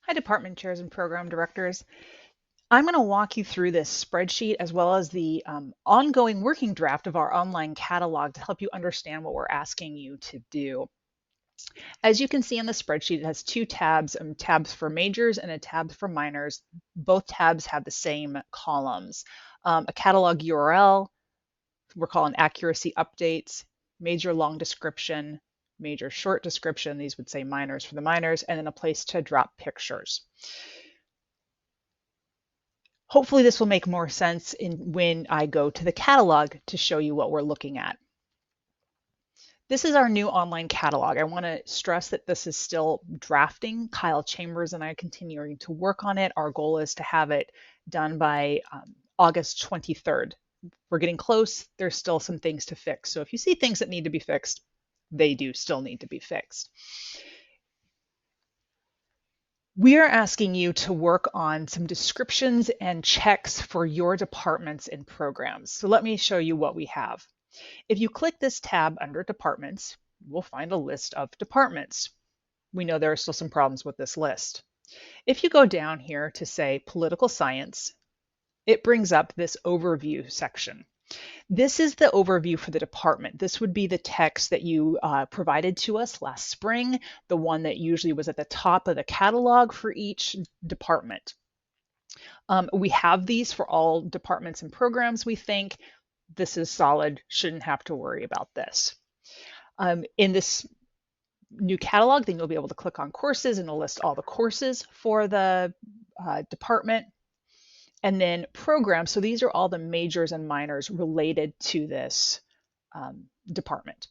Hi, department chairs and program directors. I'm going to walk you through this spreadsheet as well as the ongoing working draft of our online catalog to help you understand what we're asking you to do. As you can see in the spreadsheet, it has two tabs, tabs for majors and a tab for minors. Both tabs have the same columns. A catalog URL, we're calling accuracy updates, major long description, major short description, these would say minors for the minors, and then a place to drop pictures. Hopefully this will make more sense when I go to the catalog to show you what we're looking at. This is our new online catalog. I want to stress that this is still drafting. Kyle Chambers and I are continuing to work on it. Our goal is to have it done by August 23rd. We're getting close. There's still some things to fix. So if you see things that need to be fixed, they do still need to be fixed. We are asking you to work on some descriptions and checks for your departments and programs. So let me show you what we have. If you click this tab under departments, we'll find a list of departments. We know there are still some problems with this list. If you go down here to say political science, it brings up this overview section. This is the overview for the department. This would be the text that you provided to us last spring, the one that usually was at the top of the catalog for each department. We have these for all departments and programs, we think. This is solid, shouldn't have to worry about this. In this new catalog, then you'll be able to click on courses and it'll list all the courses for the department. And then programs, so these are all the majors and minors related to this department.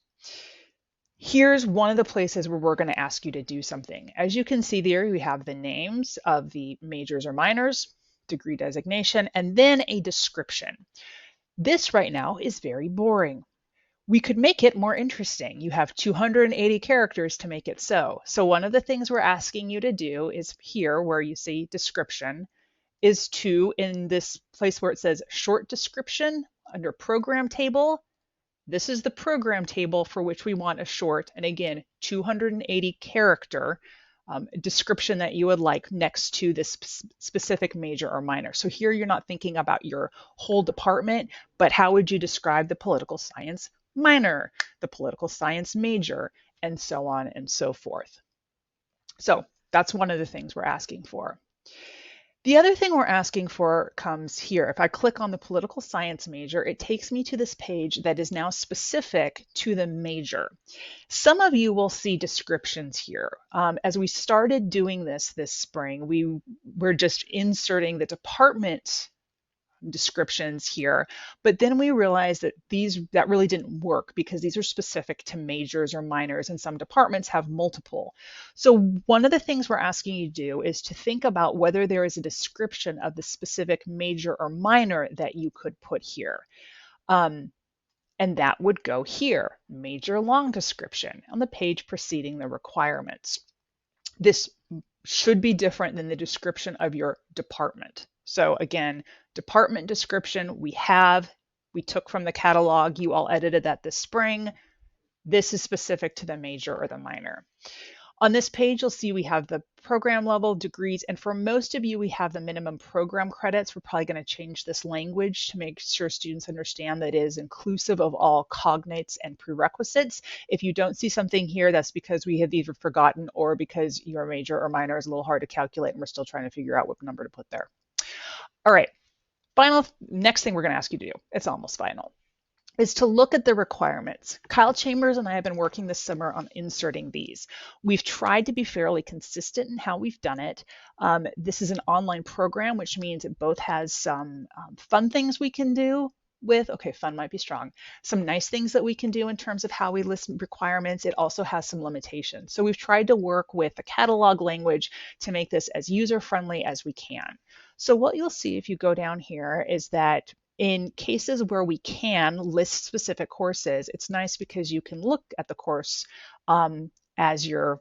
Here's one of the places where we're going to ask you to do something. As you can see there, we have the names of the majors or minors, degree designation, and then a description. This right now is very boring. We could make it more interesting. You have 280 characters to make it so. So one of the things we're asking you to do is here where you see description, is to, in this place where it says short description under program table, this is the program table for which we want a short, and again, 280 character description that you would like next to this specific major or minor. So here you're not thinking about your whole department, but how would you describe the political science minor, the political science major, and so on and so forth. So that's one of the things we're asking for. The other thing we're asking for comes here. If I click on the political science major, it takes me to this page that is now specific to the major. Some of you will see descriptions here. As we started doing this spring, we were just inserting the department descriptions here, but then we realized that that really didn't work because these are specific to majors or minors, and some departments have multiple. So one of the things we're asking you to do is to think about whether there is a description of the specific major or minor that you could put here. And that would go here, major long description, on the page preceding the requirements. This should be different than the description of your department. So again, department description we took from the catalog. You all edited that this spring. This is specific to the major or the minor. On this page, you'll see we have the program level, degrees, and for most of you, we have the minimum program credits. We're probably going to change this language to make sure students understand that it is inclusive of all cognates and prerequisites. If you don't see something here, that's because we have either forgotten or because your major or minor is a little hard to calculate and we're still trying to figure out what number to put there. All right, next thing we're going to ask you to do, it's almost final, is to look at the requirements. Kyle Chambers and I have been working this summer on inserting these. We've tried to be fairly consistent in how we've done it. This is an online program, which means it both has some fun things we can do with, okay, fun might be strong, some nice things that we can do in terms of how we list requirements. It also has some limitations. So we've tried to work with the catalog language to make this as user-friendly as we can. So what you'll see if you go down here is that in cases where we can list specific courses, it's nice because you can look at the course as you're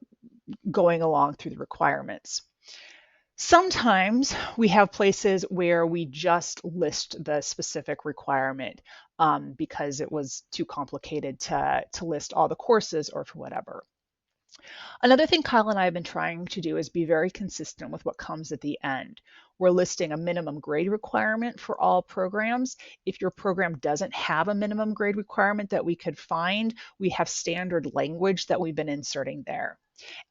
going along through the requirements. Sometimes we have places where we just list the specific requirement because it was too complicated to list all the courses or for whatever. Another thing Kyle and I have been trying to do is be very consistent with what comes at the end. We're listing a minimum grade requirement for all programs. If your program doesn't have a minimum grade requirement that we could find, we have standard language that we've been inserting there.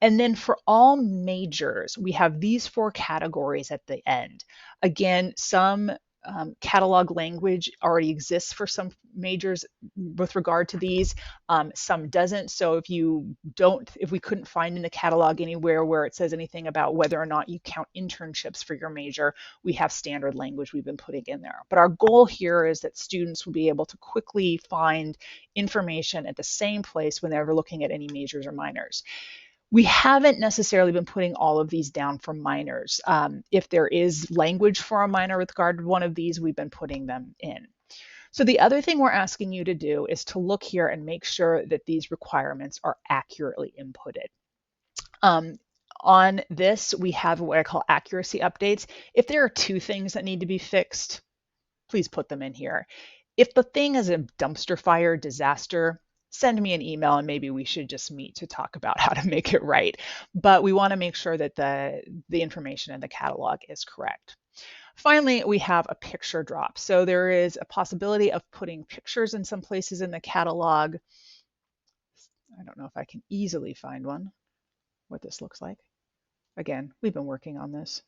And then for all majors, we have these 4 categories at the end. Again, some catalog language already exists for some majors with regard to these, some doesn't. So if we couldn't find in the catalog anywhere where it says anything about whether or not you count internships for your major, we have standard language we've been putting in there. But our goal here is that students will be able to quickly find information at the same place when they're ever looking at any majors or minors. We haven't necessarily been putting all of these down for minors. If there is language for a minor with regard to one of these, we've been putting them in. So the other thing we're asking you to do is to look here and make sure that these requirements are accurately inputted. On this, we have what I call accuracy updates. If there are 2 things that need to be fixed, please put them in here. If the thing is a dumpster fire disaster, send me an email and maybe we should just meet to talk about how to make it right. But we want to make sure that the information in the catalog is correct. Finally, we have a picture drop. So there is a possibility of putting pictures in some places in the catalog. I don't know if I can easily find one, what this looks like. Again, we've been working on this.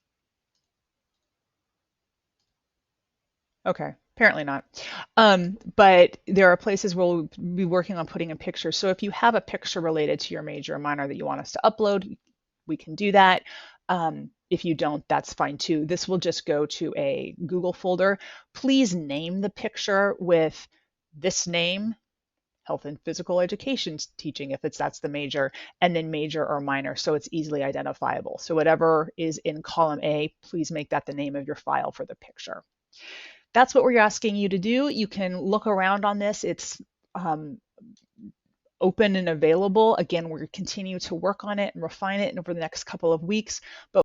Okay, apparently not. But there are places where we'll be working on putting in pictures. So if you have a picture related to your major or minor that you want us to upload, we can do that. If you don't, that's fine too. This will just go to a Google folder. Please name the picture with this name, health and physical education teaching, if that's the major, and then major or minor, so it's easily identifiable. So whatever is in column A, please make that the name of your file for the picture. That's what we're asking you to do. You can look around on this. It's open and available. Again, we're continue to work on it and refine it over the next couple of weeks, but